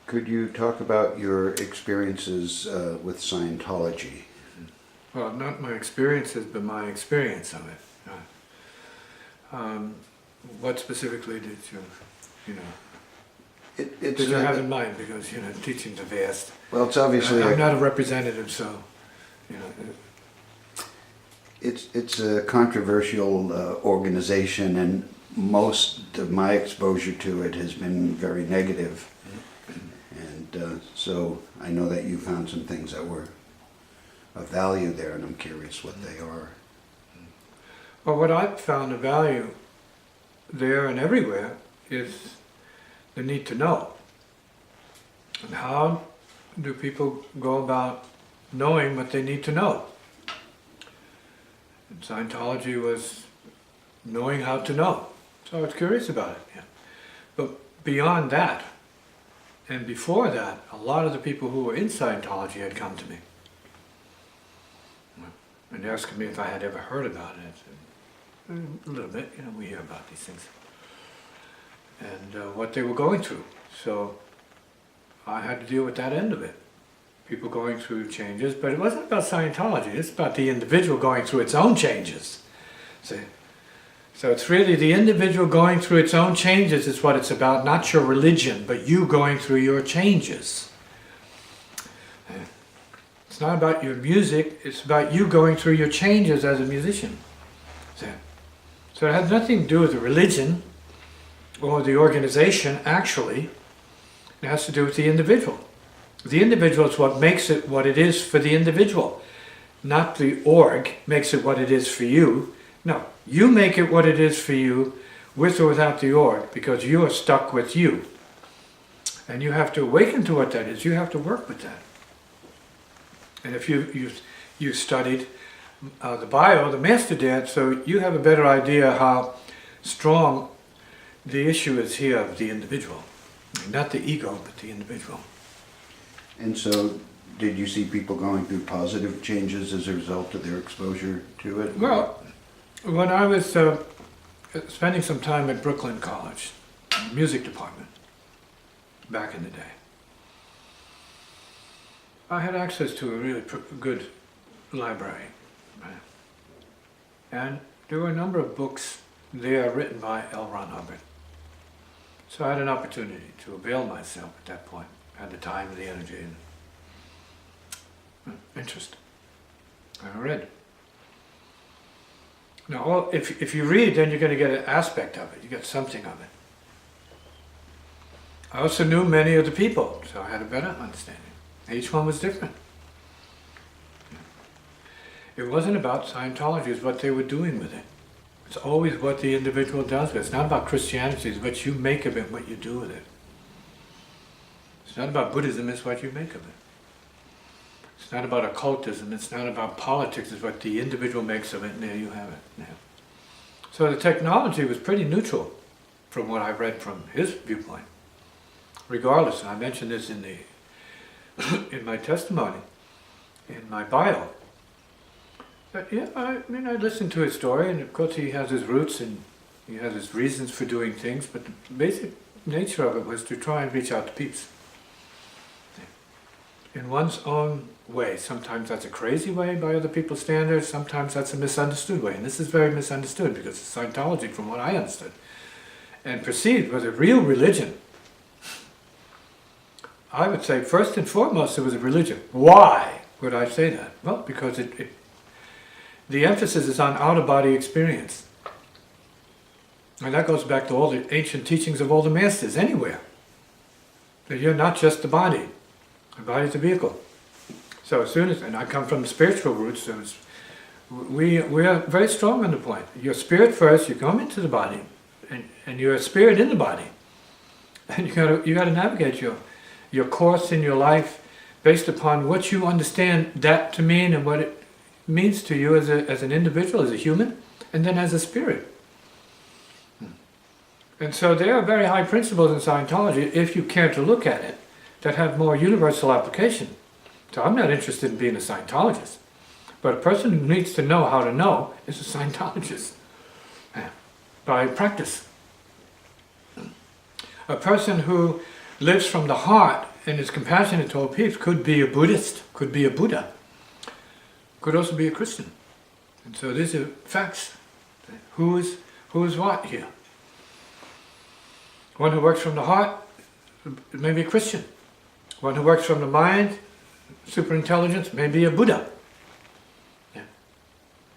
Could you talk about your experiences with Scientology? Well, not my experiences, but my experience of it. What specifically did It's did you have in mind? Because, teaching's are vast. well, it's obviously I'm not a representative, so, it's a controversial organization, and most of my exposure to it has been very negative. And so I know that you found some things that were of value there, and I'm curious what they are. Well, what I've found of value there and everywhere is the need to know. And how do people go about knowing what they need to know? And Scientology was knowing how to know. So I was curious about it. Yeah. But beyond that, and before that, a lot of the people who were in Scientology had come to me and asked me if I had ever heard about it. And a little bit, we hear about these things. And what they were going through. So I had to deal with that end of it. People going through changes, but it wasn't about Scientology, it's about the individual going through its own changes. See? So it's really the individual going through its own changes is what it's about, not your religion, but you going through your changes. It's not about your music, it's about you going through your changes as a musician. So it has nothing to do with the religion or the organization, actually. It has to do with the individual. The individual is what makes it what it is for the individual. Not the org makes it what it is for you. No, you make it what it is for you with or without the org, because you are stuck with you. And you have to awaken to what that is. You have to work with that. And if you studied the bio, the master dance, so you have a better idea how strong the issue is here of the individual. Not the ego, but the individual. And so, did you see people going through positive changes as a result of their exposure to it? Well, when I was spending some time at Brooklyn College, music department, back in the day, I had access to a really good library. Right? And there were a number of books there written by L. Ron Hubbard. So I had an opportunity to avail myself at that point. I had the time, the energy, and interest. I read. Now, if you read, then you're going to get an aspect of it. You get something of it. I also knew many of the people, so I had a better understanding. Each one was different. It wasn't about Scientology, it's what they were doing with it. It's always what the individual does with it. It's not about Christianity, it's what you make of it, what you do with it. It's not about Buddhism, it's what you make of it. It's not about occultism, it's not about politics, it's what the individual makes of it, and there you have it. Yeah. So the technology was pretty neutral from what I read from his viewpoint. Regardless, and I mentioned this in in my testimony, in my bio. But yeah, I listened to his story, and of course he has his roots and he has his reasons for doing things, but the basic nature of it was to try and reach out to peeps. In one's own way. Sometimes that's a crazy way by other people's standards, sometimes that's a misunderstood way, and this is very misunderstood because Scientology, from what I understood, and perceived was a real religion. I would say first and foremost it was a religion. Why would I say that? Well, because the emphasis is on out-of-body experience. And that goes back to all the ancient teachings of all the masters, anywhere. That you're not just the body. The body's a vehicle. So as soon as, and I come from spiritual roots, so we're very strong on the point. You're spirit first, you come into the body, and you're a spirit in the body. And you gotta navigate your course in your life based upon what you understand that to mean and what it means to you as an individual, as a human, and then as a spirit. And so there are very high principles in Scientology, if you care to look at it, that have more universal application. So I'm not interested in being a Scientologist, but a person who needs to know how to know is a Scientologist, by practice. A person who lives from the heart and is compassionate to all peeps could be a Buddhist, could be a Buddha, could also be a Christian. And so these are facts. Who is what here? One who works from the heart may be a Christian. One who works from the mind, superintelligence, may be a Buddha. Yeah.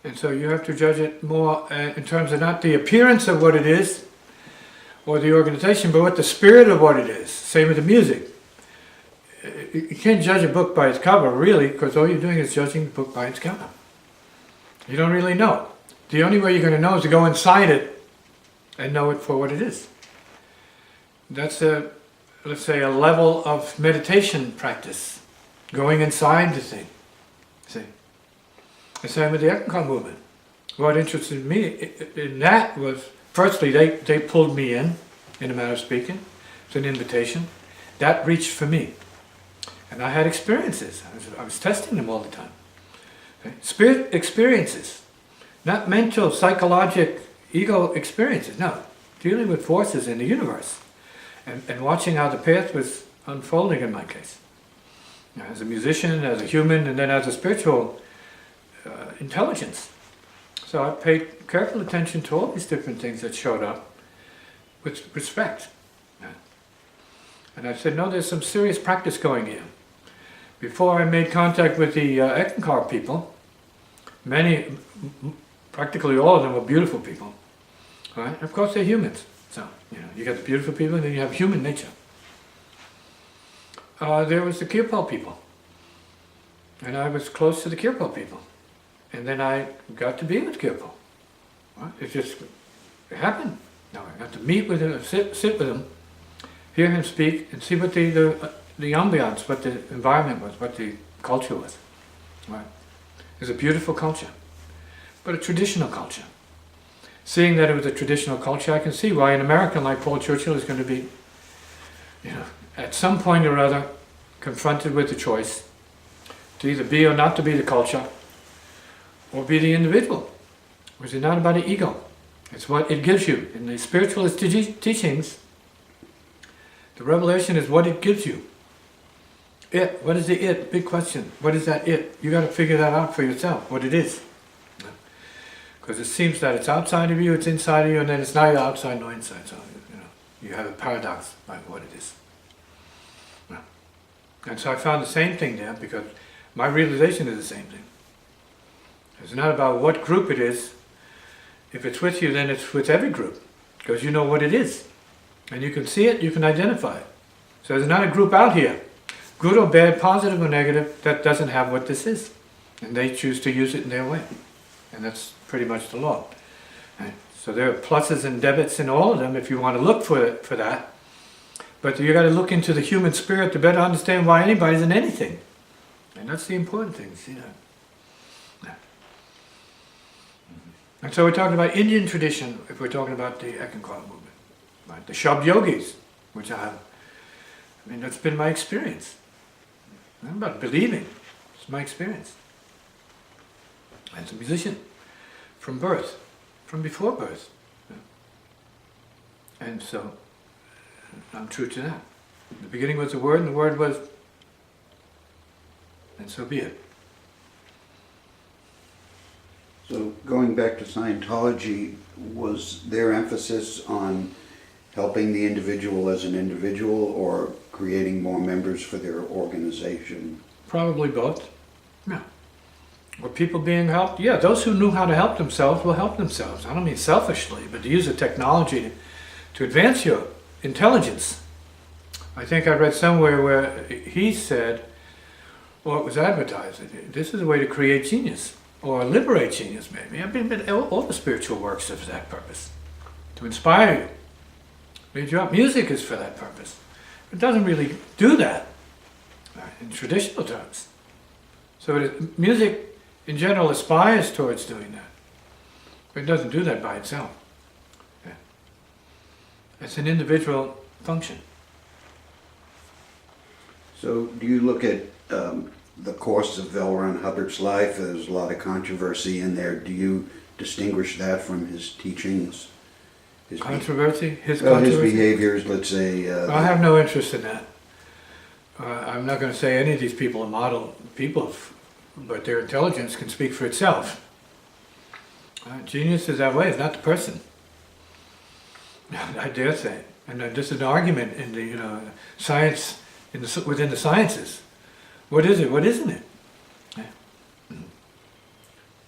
And so you have to judge it more in terms of not the appearance of what it is, or the organization, but what the spirit of what it is. Same with the music. You can't judge a book by its cover, really, because all you're doing is judging the book by its cover. You don't really know. The only way you're going to know is to go inside it and know it for what it is. That's let's say, a level of meditation practice, going inside the thing. See? The same with the Eckankar movement. What interested me in that was, firstly, they pulled me in a manner of speaking. It's an invitation. That reached for me. And I had experiences. I was testing them all the time. Okay? Spirit experiences. Not mental, psychologic, ego experiences. No. Dealing with forces in the universe. And watching how the path was unfolding in my case. You know, as a musician, as a human, and then as a spiritual intelligence. So I paid careful attention to all these different things that showed up with respect. And I said, no, there's some serious practice going here. Before I made contact with the Eckankar people, practically all of them were beautiful people. Right? Of course, they're humans. So, you got the beautiful people, and then you have human nature. There was the Kirpal people. And I was close to the Kirpal people. And then I got to be with Kirpal. Right? It happened. Now I got to meet with him, sit with him, hear him speak, and see what the ambiance, what the environment was, what the culture was. Right? It's a beautiful culture, but a traditional culture. Seeing that it was a traditional culture, I can see why an American like Paul Churchill is going to be, at some point or other, confronted with the choice to either be or not to be the culture, or be the individual, which is not about the ego. It's what it gives you. In the spiritualist teachings, the revelation is what it gives you. It. What is the it? Big question. What is that it? You got to figure that out for yourself, what it is. Because it seems that it's outside of you, it's inside of you, and then it's neither outside nor inside. So, you have a paradox by what it is. And so I found the same thing there, because my realization is the same thing. It's not about what group it is. If it's with you, then it's with every group, because you know what it is. And you can see it, you can identify it. So there's not a group out here, good or bad, positive or negative, that doesn't have what this is. And they choose to use it in their way. And that's pretty much the law. Right? So there are pluses and debits in all of them if you want to look for that. But you got to look into the human spirit to better understand why anybody's in anything. And that's the important thing, see that? Yeah. And so we're talking about Indian tradition if we're talking about the Eckankar movement. Right? The Shabd Yogis, which that's been my experience. Not about believing, it's my experience. As a musician, from birth, from before birth. And so, I'm true to that. The beginning was the Word, and the Word was, and so be it. So going back to Scientology, was their emphasis on helping the individual as an individual, or creating more members for their organization? Probably both. Yeah. Were people being helped? Yeah, those who knew how to help themselves will help themselves. I don't mean selfishly, but to use the technology to advance your intelligence. I think I read somewhere where he said, or it was advertised, this is a way to create genius, or liberate genius maybe. I mean, all the spiritual works are for that purpose, to inspire you. Lead you up. Music is for that purpose. It doesn't really do that in traditional terms. So music in general aspires towards doing that. But it doesn't do that by itself. Yeah. It's an individual function. So do you look at the course of L. Ron Hubbard's life? There's a lot of controversy in there. Do you distinguish that from his teachings? Controversy? His behaviors, let's say. I have no interest in that. I'm not going to say any of these people are model people, but their intelligence can speak for itself. Genius is that way, it's not the person. I dare say. And this is an argument in the science, within the sciences. What is it? What isn't it?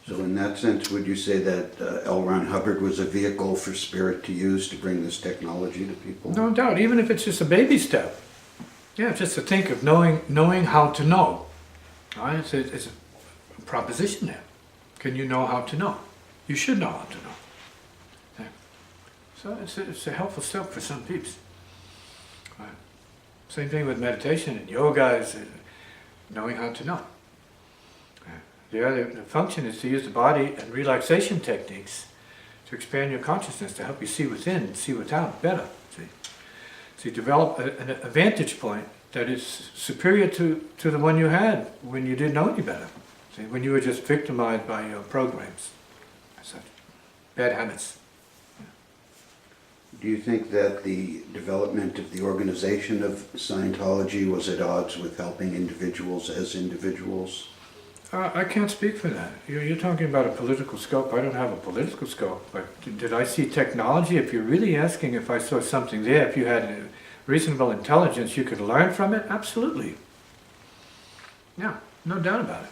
So in that sense, would you say that L. Ron Hubbard was a vehicle for Spirit to use to bring this technology to people? No doubt, even if it's just a baby step. Yeah, just to think of knowing how to know. All right? It's a proposition there. Can you know how to know? You should know how to know. Yeah. So it's a helpful step for some peeps. Right. Same thing with meditation and yoga is knowing how to know. The function is to use the body and relaxation techniques to expand your consciousness, to help you see within and see without better. See? So you develop a vantage point that is superior to the one you had when you didn't know any better. See? When you were just victimized by your programs, such bad habits. Do you think that the development of the organization of Scientology was at odds with helping individuals as individuals? I can't speak for that. You're talking about a political scope. I don't have a political scope. But did I see technology? If you're really asking if I saw something there, if you had a reasonable intelligence, you could learn from it? Absolutely. Yeah, no doubt about it.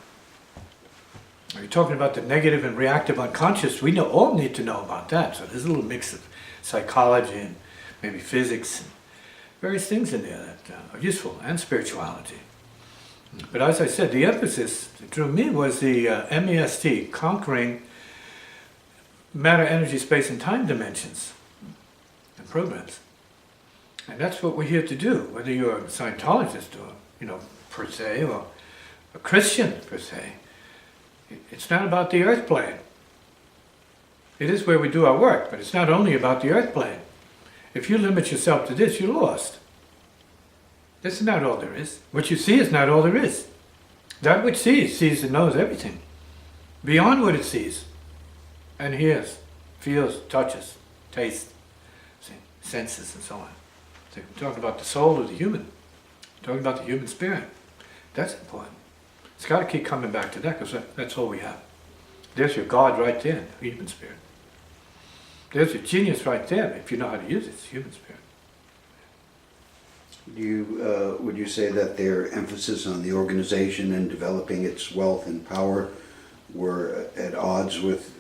Are you talking about the negative and reactive unconscious? We all need to know about that. So there's a little mix of psychology and maybe physics and various things in there that are useful, and spirituality. But as I said, the emphasis that drew me was the MEST, conquering matter, energy, space, and time dimensions and programs. And that's what we're here to do, whether you're a Scientologist or, per se, or a Christian per se. It's not about the earth plane. It is where we do our work, but it's not only about the earth plane. If you limit yourself to this, you're lost. This is not all there is. What you see is not all there is. That which sees and knows everything. Beyond what it sees and hears, feels, touches, tastes, senses, and so on. So we're talking about the soul of the human. We're talking about the human spirit. That's important. It's got to keep coming back to that, because that's all we have. There's your God right there, the human spirit. There's your genius right there, if you know how to use it, it's human spirit. Would you say that their emphasis on the organization and developing its wealth and power were at odds with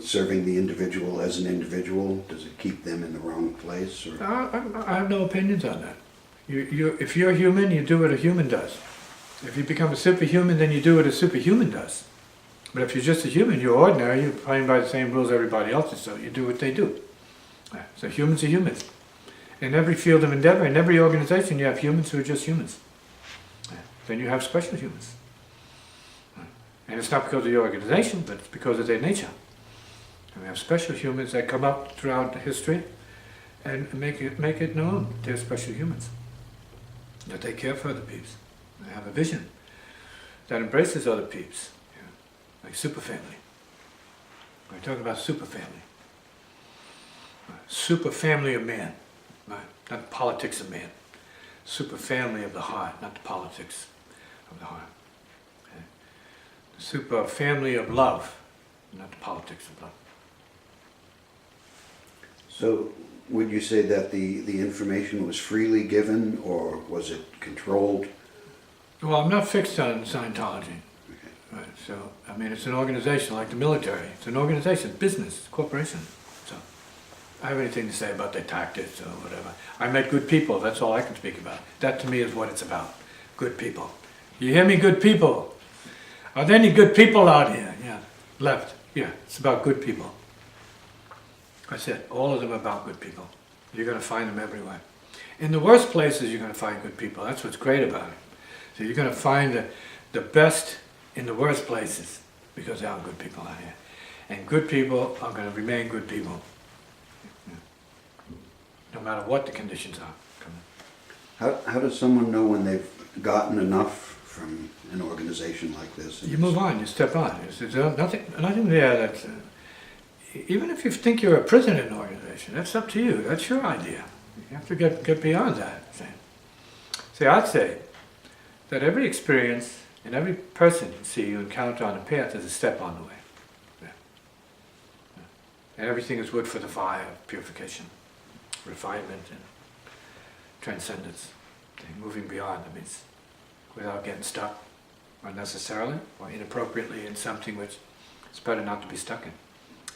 serving the individual as an individual? Does it keep them in the wrong place? Or? I have no opinions on that. If you're human, you do what a human does. If you become a superhuman, then you do what a superhuman does. But if you're just a human, you're ordinary, you're playing by the same rules everybody else is, so you do what they do. So humans are humans. In every field of endeavor, in every organization, you have humans who are just humans. Then you have special humans. And it's not because of the organization, but it's because of their nature. And we have special humans that come up throughout history and make it known they're special humans. That they care for other peeps. They have a vision that embraces other peeps. Like super family. We're talking about super family. Super family of man. Right? Not the politics of man. Super family of the heart, not the politics of the heart. Okay? Super family of love, not the politics of love. So would you say that the information was freely given, or was it controlled? Well, I'm not fixed on Scientology. Right, so, I mean, it's an organization like the military. It's an organization, business, corporation. So, I have anything to say about their tactics or whatever. I met good people, that's all I can speak about. That to me is what it's about. Good people. You hear me, good people? Are there any good people out here? Yeah, left. Yeah, it's about good people. I said, all of them are about good people. You're going to find them everywhere. In the worst places, you're going to find good people. That's what's great about it. So you're going to find the best in the worst places, because there are good people out here. And good people are going to remain good people. No matter what the conditions are. How does someone know when they've gotten enough from an organization like this? You move on, you step on. There's nothing there that, even if you think you're a prisoner in an organization, that's up to you. That's your idea. You have to get beyond that. See, I'd say, that every experience and every person you see you encounter on the path is a step on the way. Yeah. Yeah. And everything is wood for the fire of purification, refinement, and transcendence. Okay, moving beyond, that means without getting stuck unnecessarily or inappropriately in something which it's better not to be stuck in.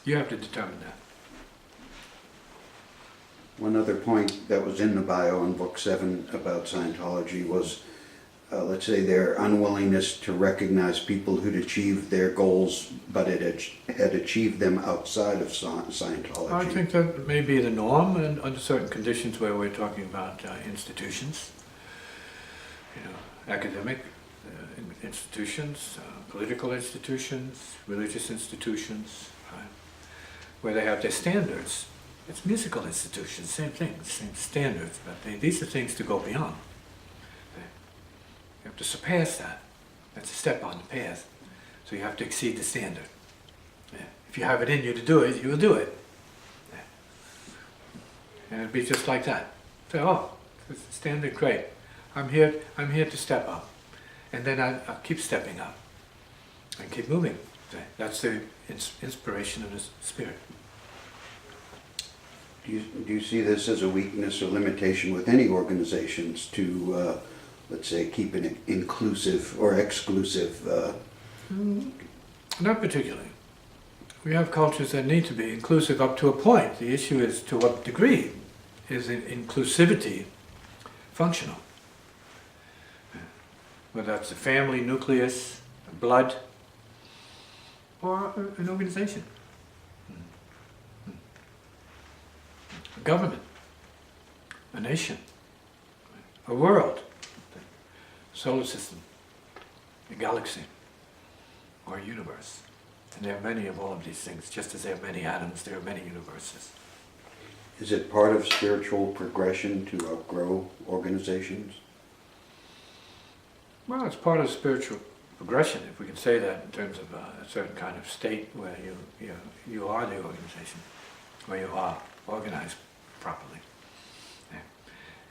You have to determine that. One other point that was in the bio in Book 7 about Scientology was, let's say, their unwillingness to recognize people who'd achieved their goals, but had achieved them outside of Scientology. I think that may be the norm, and under certain conditions where we're talking about institutions, academic institutions, political institutions, religious institutions, right, where they have their standards. It's musical institutions, same thing, same standards, but these are things to go beyond. You have to surpass that. That's a step on the path. So you have to exceed the standard. Yeah. If you have it in you to do it, you will do it. Yeah. And it'll be just like that. So, oh, it's the standard, great. I'm here to step up. And then I'll keep stepping up and keep moving. That's the inspiration of the Spirit. Do you see this as a weakness or limitation with any organizations to, let's say, keep it inclusive or exclusive? Not particularly. We have cultures that need to be inclusive up to a point. The issue is to what degree is inclusivity functional. Whether that's a family nucleus, a blood, or an organization. A government, a nation, a world, solar system, a galaxy, or a universe. And there are many of all of these things. Just as there are many atoms, there are many universes. Is it part of spiritual progression to outgrow organizations? Well, it's part of spiritual progression, if we can say that in terms of a certain kind of state where you are the organization, where you are organized properly. Yeah.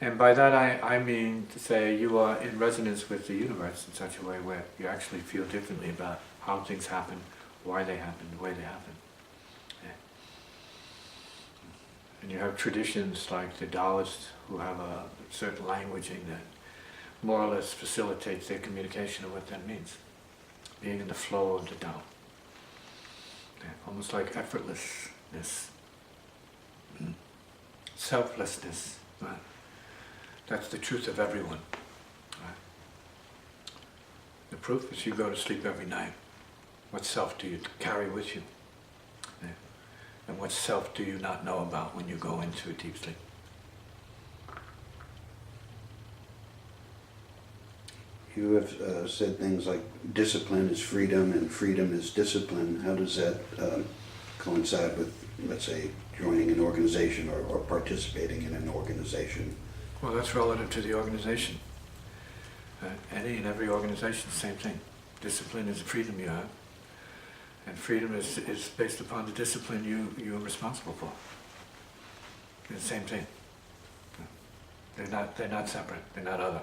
And by that I mean to say you are in resonance with the universe in such a way where you actually feel differently about how things happen, why they happen, the way they happen. Yeah. And you have traditions like the Taoists who have a certain languaging that more or less facilitates their communication of what that means. Being in the flow of the Tao. Yeah. Almost like effortlessness. Selflessness. Right? That's the truth of everyone. Right? The proof is you go to sleep every night. What self do you carry with you? Yeah. And what self do you not know about when you go into a deep sleep? You have said things like discipline is freedom and freedom is discipline. How does that coincide with, let's say, joining an organization or participating in an organization? Well, that's relative to the organization. Any and every organization, same thing. Discipline is the freedom you have, and freedom is based upon the discipline you're responsible for. It's the same thing. They're not separate. They're not other.